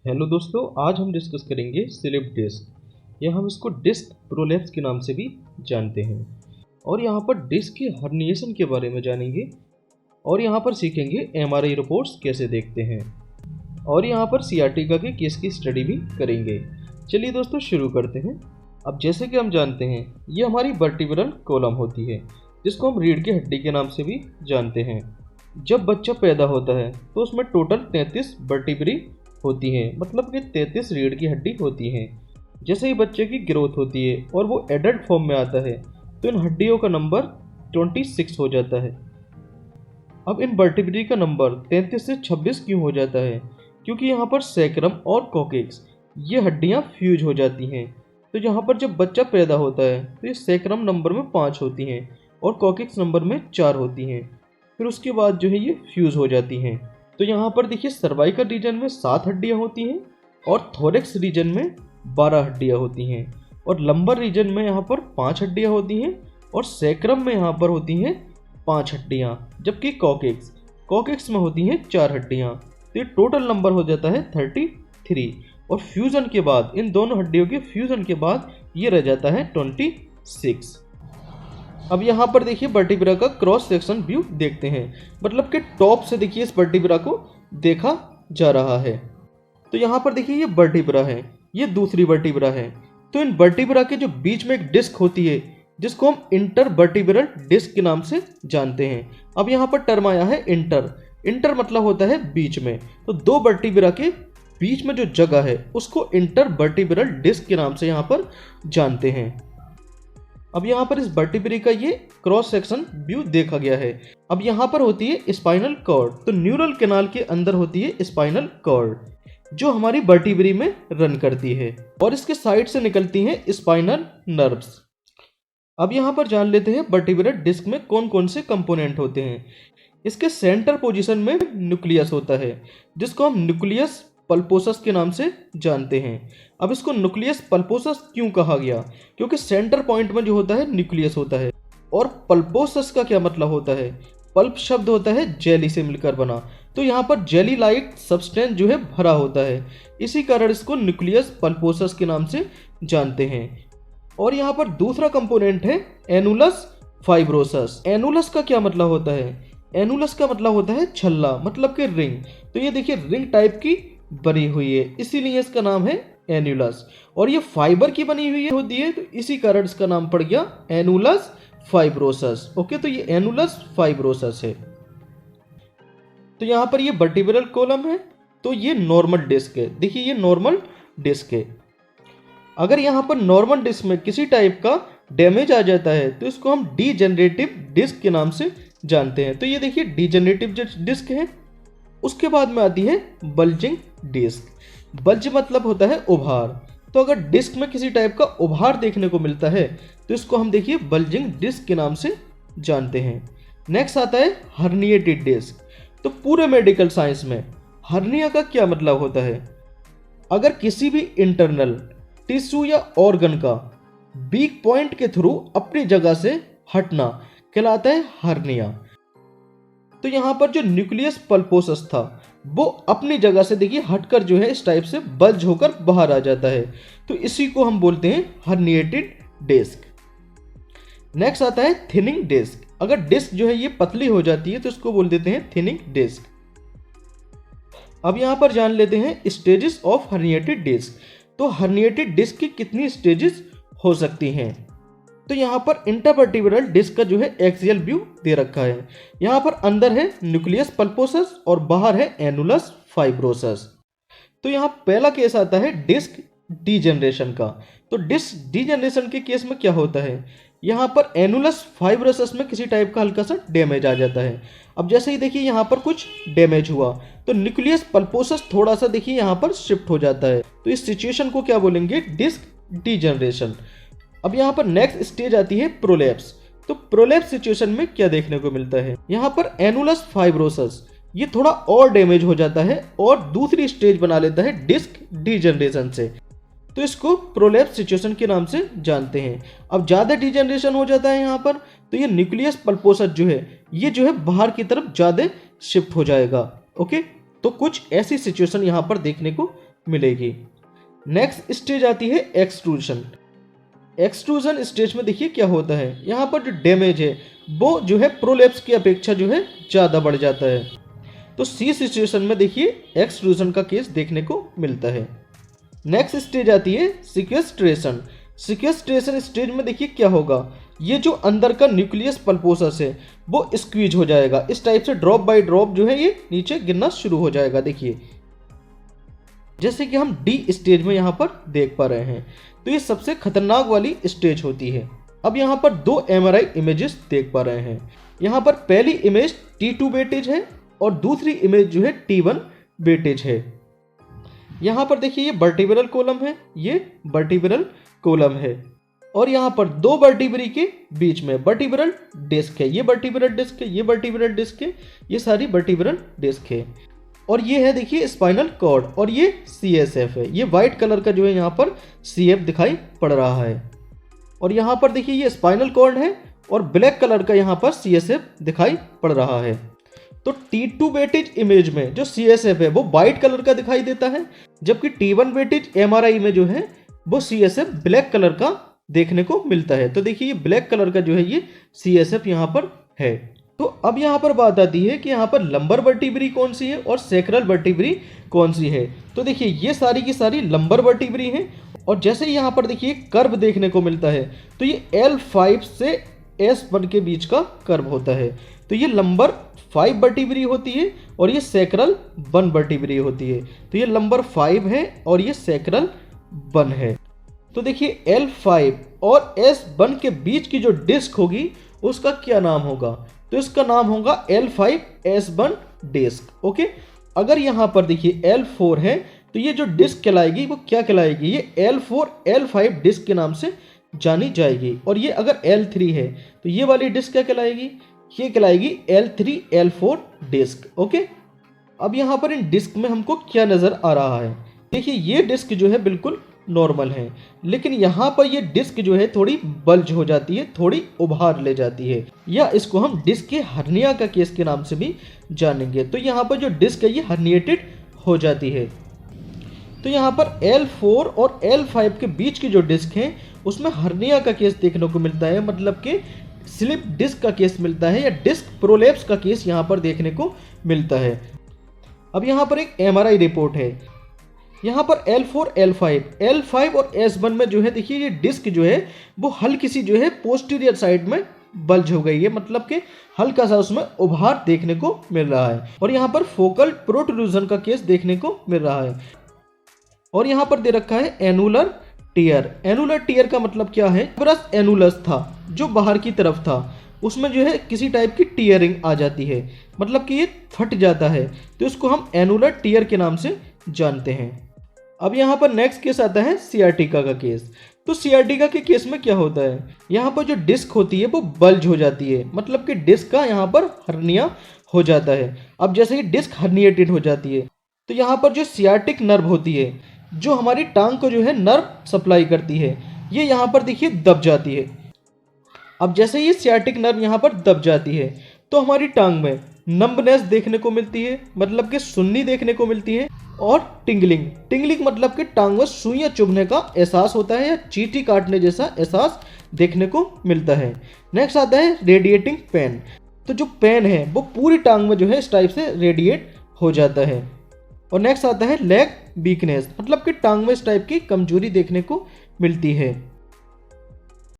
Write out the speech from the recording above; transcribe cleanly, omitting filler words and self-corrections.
Hello दोस्तों, आज हम डिस्कस करेंगे स्लिप डिस्क या हम इसको डिस्क प्रोलैप्स के नाम से भी जानते हैं। और यहाँ पर डिस्क के हर्निएशन के बारे में जानेंगे और यहाँ पर सीखेंगे एमआरआई रिपोर्ट्स कैसे देखते हैं और यहाँ पर सियाटिका के केस की स्टडी भी करेंगे। चलिए दोस्तों शुरू करते हैं। अब जैसे कि हम जानते हैं ये हमारी वर्टिब्रल कॉलम होती है जिसको हम रीढ़ की हड्डी के नाम से भी जानते हैं। जब बच्चा पैदा होता है तो उसमें टोटल 33 वर्टिब्री होती हैं, मतलब कि 33 रीढ़ की हड्डी होती हैं। जैसे ही बच्चे की ग्रोथ होती है और वो एडल्ट फॉर्म में आता है तो इन हड्डियों का नंबर 26 हो जाता है। अब इन वर्टिब्री का नंबर 33 से 26 क्यों हो जाता है? क्योंकि यहाँ पर सैक्रम और कॉकेक्स ये हड्डियाँ फ्यूज हो जाती हैं। तो यहाँ पर जब बच्चा पैदा होता है तो ये सैक्रम नंबर में 5 होती हैं और कॉकेक्स नंबर में 4 होती हैं। फिर उसके बाद जो है ये फ्यूज हो जाती हैं। तो यहाँ पर देखिए सर्वाइकल रीजन में 7 हड्डियाँ होती हैं और थोरेक्स रीजन में 12 हड्डियाँ होती हैं और लंबर रीजन में यहाँ पर 5 हड्डियाँ होती हैं और सैक्रम में यहाँ पर होती हैं 5 हड्डियाँ, जबकि कॉकेक्स में होती हैं 4 हड्डियाँ। तो ये टोटल नंबर हो जाता है 33 और फ्यूजन के बाद इन दोनों हड्डियों के फ्यूजन के बाद ये रह जाता है 26। अब यहाँ पर देखिए वर्टिब्रा का क्रॉस सेक्शन व्यू देखते हैं, मतलब कि टॉप से देखिए इस वर्टिब्रा को देखा जा रहा है। तो यहाँ पर देखिए ये वर्टिब्रा है, ये दूसरी वर्टिब्रा है। तो इन वर्टिब्रा के जो बीच में एक डिस्क होती है जिसको हम इंटरवर्टिब्रल डिस्क के नाम से जानते हैं। अब यहाँ पर टर्म आया है इंटर मतलब होता है बीच में। तो दो वर्टिब्रा के बीच में जो जगह है उसको इंटरवर्टिब्रल डिस्क के नाम से यहाँ पर जानते हैं। अब यहाँ पर इस वर्टिब्रे का ये क्रॉस सेक्शन व्यू देखा गया है। अब यहाँ पर होती है स्पाइनल कॉर्ड, तो न्यूरल कैनाल के अंदर होती है स्पाइनल कॉर्ड जो हमारी वर्टिब्रे में रन करती है और इसके साइड से निकलती हैं स्पाइनल नर्व्स। अब यहाँ पर जान लेते हैं वर्टिब्रल डिस्क में कौन कौन से कंपोनेंट होते हैं। इसके सेंटर पोजीशन में न्यूक्लियस होता है जिसको हम न्यूक्लियस पल्पोसस के नाम से जानते हैं। अब इसको न्यूक्लियस पल्पोसस क्यों कहा गया? क्योंकि सेंटर पॉइंट में जो होता है न्यूक्लियस होता है। और पल्पोसस का क्या मतलब होता है? पल्प शब्द होता है जेली से मिलकर बना, तो यहाँ पर जेली लाइक सब्सटेंस जो है भरा होता है, इसी कारण इसको न्यूक्लियस पल्पोसस के नाम से जानते हैं। और यहाँ पर दूसरा कंपोनेंट है एनुलस फाइब्रोसस। एनुलस का क्या मतलब होता है? एनुलस का मतलब होता है छल्ला, मतलब कि रिंग। तो ये देखिए रिंग टाइप की बनी हुई है, इसीलिए इसका नाम है एनुलस। और ये फाइबर की बनी हुई होती है, तो इसी कारण इसका नाम पड़ गया एनुलस फाइब्रोसस। ओके, तो ये एनुलस फाइब्रोसस है। तो यहाँ पर ये वर्टिब्रल कॉलम है, तो ये नॉर्मल डिस्क है। देखिए ये नॉर्मल डिस्क है। अगर यहाँ पर नॉर्मल डिस्क में किसी टाइप का डैमेज आ जाता है तो इसको हम डीजेनरेटिव डिस्क के नाम से जानते हैं। तो ये देखिए डीजेनरेटिव डिस्क है। उसके बाद में आती है बल्जिंग डिस्क। बल्ज मतलब होता है उभार। तो अगर डिस्क में किसी टाइप का उभार देखने को मिलता है तो इसको हम देखिए बल्जिंग डिस्क के नाम से जानते हैं। नेक्स्ट आता है हर्निएटेड डिस्क। तो पूरे मेडिकल साइंस में हर्निया का क्या मतलब होता है? अगर किसी भी इंटरनल टिश्यू या ऑर्गन का वीक पॉइंट के थ्रू अपनी जगह से हटना कहलाता है हर्निया। तो यहाँ पर जो न्यूक्लियस पल्पोसस था वो अपनी जगह से देखिए हटकर जो है इस टाइप से बल्ज होकर बाहर आ जाता है, तो इसी को हम बोलते हैं हर्निएटेड डिस्क। नेक्स्ट आता है थिनिंग डिस्क। अगर डिस्क जो है ये पतली हो जाती है तो इसको बोल देते हैं थिनिंग डिस्क। अब यहाँ पर जान लेते हैं स्टेजेस ऑफ हर्निएटेड डिस्क। तो हर्निएटेड डिस्क की कितनी स्टेजेस हो सकती हैं? तो यहाँ पर इंटरवर्टिब्रल डिस्क का जो है एक्सियल व्यू दे रखा है। यहाँ पर अंदर है न्यूक्लियस पल्पोसस और बाहर है एनुलस फाइब्रोसस। तो यहाँ पहला केस आता है डिस्क डीजनरेशन का। तो डिस्क डीजनरेशन के केस में क्या होता है? यहाँ पर एनुलस फाइब्रोसस में किसी टाइप का हल्का सा डैमेज आ जाता है। अब जैसे ही देखिए यहाँ पर कुछ डैमेज हुआ तो न्यूक्लियस पल्पोसस थोड़ा सा देखिए यहाँ पर शिफ्ट हो जाता है, तो इस सिचुएशन को क्या बोलेंगे? Disc degeneration. अब यहाँ पर नेक्स्ट स्टेज आती है प्रोलैप्स। तो प्रोलैप्स सिचुएशन में क्या देखने को मिलता है? यहाँ पर एनुलस फाइब्रोसस ये थोड़ा और डैमेज हो जाता है और दूसरी स्टेज बना लेता है डिस्क डीजनरेशन से, तो इसको प्रोलैप्स सिचुएशन के नाम से जानते हैं। अब ज़्यादा डीजनरेशन हो जाता है यहाँ पर तो ये न्यूक्लियस पल्पोसस जो है ये जो है बाहर की तरफ ज़्यादा शिफ्ट हो जाएगा। ओके, तो कुछ ऐसी सिचुएशन यहाँ पर देखने को मिलेगी। नेक्स्ट स्टेज आती है एक्सट्रूजन। एक्सट्रूजन स्टेज में देखिए क्या होता है, यहाँ पर जो डैमेज है वो जो है प्रोलेप्स की अपेक्षा जो है ज़्यादा बढ़ जाता है। तो सी सिचुएशन में देखिए एक्सट्रूजन का केस देखने को मिलता है। नेक्स्ट स्टेज आती है सिक्वेस्ट्रेशन। सिक्वेस्ट्रेशन स्टेज में देखिए क्या होगा, ये जो अंदर का न्यूक्लियस पल्पोसस है वो स्क्वीज हो जाएगा। इस टाइप से ड्रॉप बाय ड्रॉप जो है ये नीचे गिरना शुरू हो जाएगा। देखिए जैसे कि हम डी स्टेज में यहाँ पर देख पा रहे हैं। तो ये सबसे खतरनाक वाली स्टेज होती है। अब यहाँ पर दो MRI इमेजेस देख पा रहे हैं। यहाँ पर पहली इमेज T2 वेटेज है और दूसरी इमेज जो है T1 वेटेज है। यहाँ पर देखिए ये वर्टिब्रल कॉलम है, ये वर्टिब्रल कॉलम है और यहाँ पर दो वर्टिब्री के बीच में वर्टिब्रल डिस्क है। ये वर्टिब्रल डिस्क है, ये वर्टिब्रल डिस्क है, ये सारी वर्टिब्रल डिस्क है। और ये है देखिए स्पाइनल कॉर्ड और ये CSF है। ये वाइट कलर का जो है यहाँ पर CF दिखाई पड़ रहा है। और यहाँ पर देखिए ये स्पाइनल कॉर्ड है और ब्लैक कलर का यहाँ पर CSF दिखाई पड़ रहा है। तो T2 वेटेज इमेज में जो CSF है वो वाइट कलर का दिखाई देता है, जबकि T1 वेटेज MRI में जो है वो CSF ब्लैक कलर का देखने को मिलता है। तो देखिए ये ब्लैक कलर का जो है ये CSF यहाँ पर है। तो अब यहाँ पर बात आती है कि यहाँ पर लंबर वर्टिब्री कौन सी है और सैक्रल वर्टिब्री कौन सी है। तो देखिए ये सारी की सारी लंबर वर्टिब्री हैं और जैसे ही यहाँ पर देखिए कर्व देखने को मिलता है तो ये L5 से S1 के बीच का कर्व होता है। तो ये लंबर 5 वर्टिब्री होती है और ये सैक्रल 1 वर्टिब्री होती है। तो ये लंबर 5 है और ये सैक्रल 1 है। तो देखिए L5 और S1 के बीच की जो डिस्क होगी उसका क्या नाम होगा, तो इसका नाम होगा L5S1 डिस्क। ओके, अगर यहाँ पर देखिए L4 है तो ये जो डिस्क कहलाएगी वो क्या कहलाएगी, ये L4L5 डिस्क के नाम से जानी जाएगी। और ये अगर L3 है तो ये वाली डिस्क क्या कहलाएगी, ये कहलाएगी L3L4 डिस्क। ओके, अब यहाँ पर इन डिस्क में हमको क्या नज़र आ रहा है, देखिए ये डिस्क जो है बिल्कुल नॉर्मल है, लेकिन यहाँ पर ये डिस्क जो है थोड़ी बल्ज हो जाती है, थोड़ी उभार ले जाती है, या इसको हम डिस्क के हर्निया का केस के नाम से भी जानेंगे। तो यहाँ पर जो डिस्क है ये हर्निएटेड हो जाती है। तो यहाँ पर L4 और L5 के बीच की जो डिस्क है उसमें हर्निया का केस देखने को मिलता है, मतलब कि स्लिप डिस्क का केस मिलता है या डिस्क प्रोलेप्स का केस यहाँ पर देखने को मिलता है। अब यहाँ पर एक MRI रिपोर्ट है, यहाँ पर L4 L5 और S1 में जो है देखिए ये डिस्क जो है वो हल्की सी जो है पोस्टीरियर साइड में बल्ज हो गई है, मतलब कि हल्का सा उसमें उभार देखने को मिल रहा है। और यहाँ पर फोकल प्रोट्रूजन का केस देखने को मिल रहा है। और यहाँ पर दे रखा है एनुलर टीयर। एनुलर टीयर का मतलब क्या है, ब्रस एनुलस था जो बाहर की तरफ था, उसमें जो है किसी टाइप की टीयरिंग आ जाती है, मतलब कि ये फट जाता है, तो इसको हम एनुलर टीयर के नाम से जानते हैं। अब यहाँ पर नेक्स्ट केस आता है सियाटिका का केस। तो सियाटिका के केस में क्या होता है, यहाँ पर जो डिस्क होती है वो बल्ज हो जाती है, मतलब कि डिस्क का यहाँ पर हर्निया हो जाता है। अब जैसे ही डिस्क हर्निएटेड हो जाती है तो यहाँ पर जो सियाटिक नर्व होती है जो हमारी टांग को जो है नर्व सप्लाई करती है, ये यहाँ पर देखिए दब जाती है। अब जैसे ये सियाटिक नर्व यहाँ पर दब जाती है तो हमारी टांग में नंबनेस देखने को मिलती है, मतलब कि सुन्नी देखने को मिलती है, और टिंगलिंग मतलब कि टांग में सुइयां चुभने का एहसास होता है या चींटी काटने जैसा एहसास देखने को मिलता है। नेक्स्ट आता है रेडिएटिंग पेन। तो जो पेन है वो पूरी टांग में जो है इस टाइप से रेडिएट हो जाता है। और नेक्स्ट आता है लेग वीकनेस, मतलब कि टांग में इस टाइप की कमजोरी देखने को मिलती है।